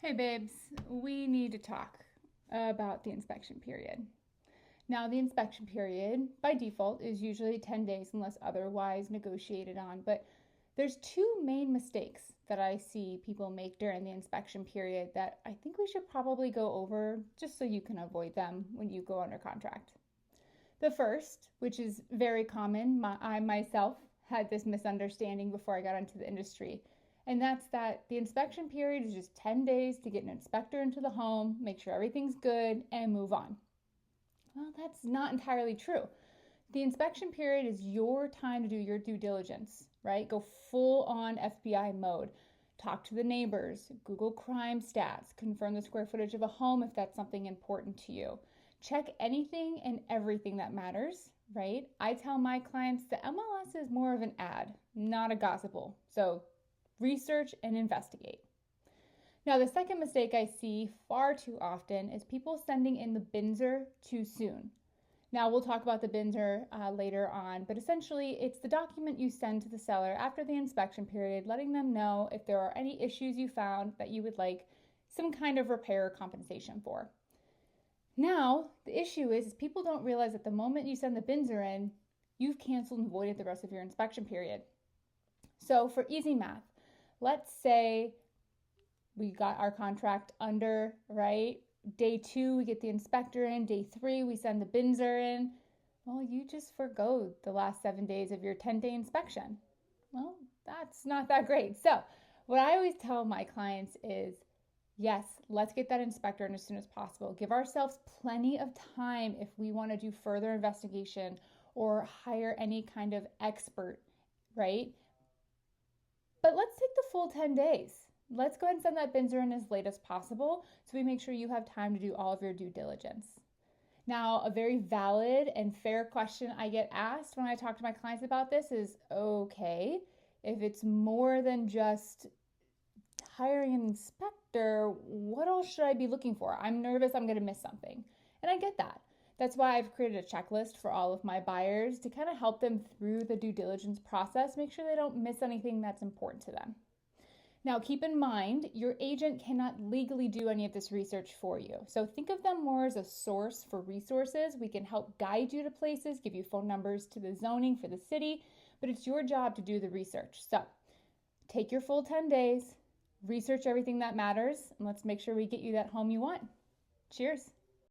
Hey babes, we need to talk about the inspection period. Now, the inspection period by default is usually 10 days unless otherwise negotiated on, but there's two main mistakes that I see people make during the inspection period that I think we should probably go over just so you can avoid them when you go under contract. The first, which is very common, I myself had this misunderstanding before I got into the industry, and that's that the inspection period is just 10 days to get an inspector into the home, make sure everything's good, and move on. Well, that's not entirely true. The inspection period is your time to do your due diligence, right? Go full on FBI mode. Talk to the neighbors, Google crime stats, confirm the square footage of a home if that's something important to you. Check anything and everything that matters, right? I tell my clients the MLS is more of an ad, not a gospel. So research and investigate. Now, the second mistake I see far too often is people sending in the BINSR too soon. Now, we'll talk about the BINSR later on, but essentially it's the document you send to the seller after the inspection period, letting them know if there are any issues you found that you would like some kind of repair or compensation for. Now, the issue is people don't realize that the moment you send the BINSR in, you've canceled and voided the rest of your inspection period. So for easy math, let's say we got our contract under, right? Day 2, we get the inspector in. Day 3, we send the BINSR in. Well, you just forgo the last 7 days of your 10-day inspection. Well, that's not that great. So what I always tell my clients is, yes, let's get that inspector in as soon as possible. Give ourselves plenty of time if we want to do further investigation or hire any kind of expert, right? But let's take the full 10 days. Let's go ahead and send that BINSR in as late as possible so we make sure you have time to do all of your due diligence. Now, a very valid and fair question I get asked when I talk to my clients about this is, okay, if it's more than just hiring an inspector, what else should I be looking for? I'm nervous I'm going to miss something. And I get that. That's why I've created a checklist for all of my buyers to kind of help them through the due diligence process, make sure they don't miss anything that's important to them. Now, keep in mind, your agent cannot legally do any of this research for you. So think of them more as a source for resources. We can help guide you to places, give you phone numbers to the zoning for the city, but it's your job to do the research. So take your full 10 days, research everything that matters, and let's make sure we get you that home you want. Cheers.